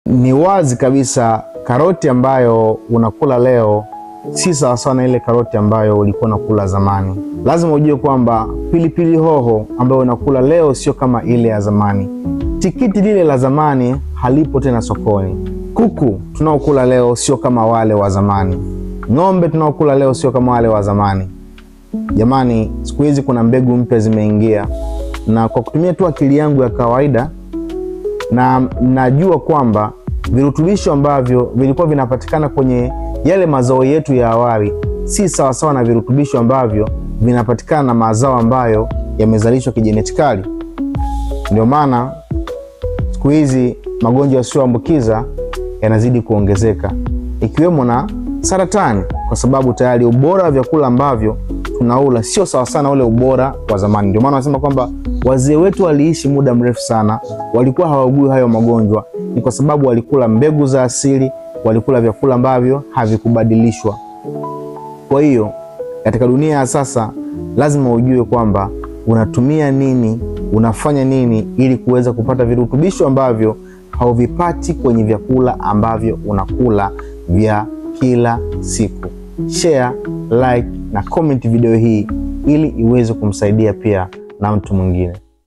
Ni wazi kabisa karoti ambayo unakula leo si sawa sawa na ile karoti ambayo ulikuwa unakula zamani. Lazima ujue kwamba pilipili hoho ambayo unakula leo sio kama ile ya zamani. Tikiti lile la zamani halipo tena sokoni. Kuku tunaokula leo sio kama wale wa zamani. Ng'ombe tunaokula leo sio kama wale wa zamani. Jamani, siku hizi kuna mbegu mpya zimeingia, na kwa kutumia tu akili yangu ya kawaida na najua kwamba virutubisho ambavyo vilikuwa vinapatikana kwenye yale mazao yetu ya awali si sawa sawa na virutubisho ambavyo vinapatikana na mazao ambayo yamezalishwa kijenetikali. Ndio maana siku hizi magonjwa yasiyoambukiza yanazidi kuongezeka, ikiwemo na saratani, kwa sababu tayari ubora wa vyakula ambavyo tunaula sio sawa sana ule ubora wa zamani. Ndio maana wanasema kwamba wazee wetu waliishi muda mrefu sana, walikuwa hawaugui hayo magonjwa, ni kwa sababu walikula mbegu za asili, walikula vyakula ambavyo havikubadilishwa. Kwa hiyo katika dunia ya sasa lazima ujue kwamba unatumia nini, unafanya nini ili kuweza kupata virutubisho ambavyo hauvipati kwenye vyakula ambavyo unakula vya kila siku. Share, like na comment video hii ili iweze kumsaidia pia na mtu mwingine.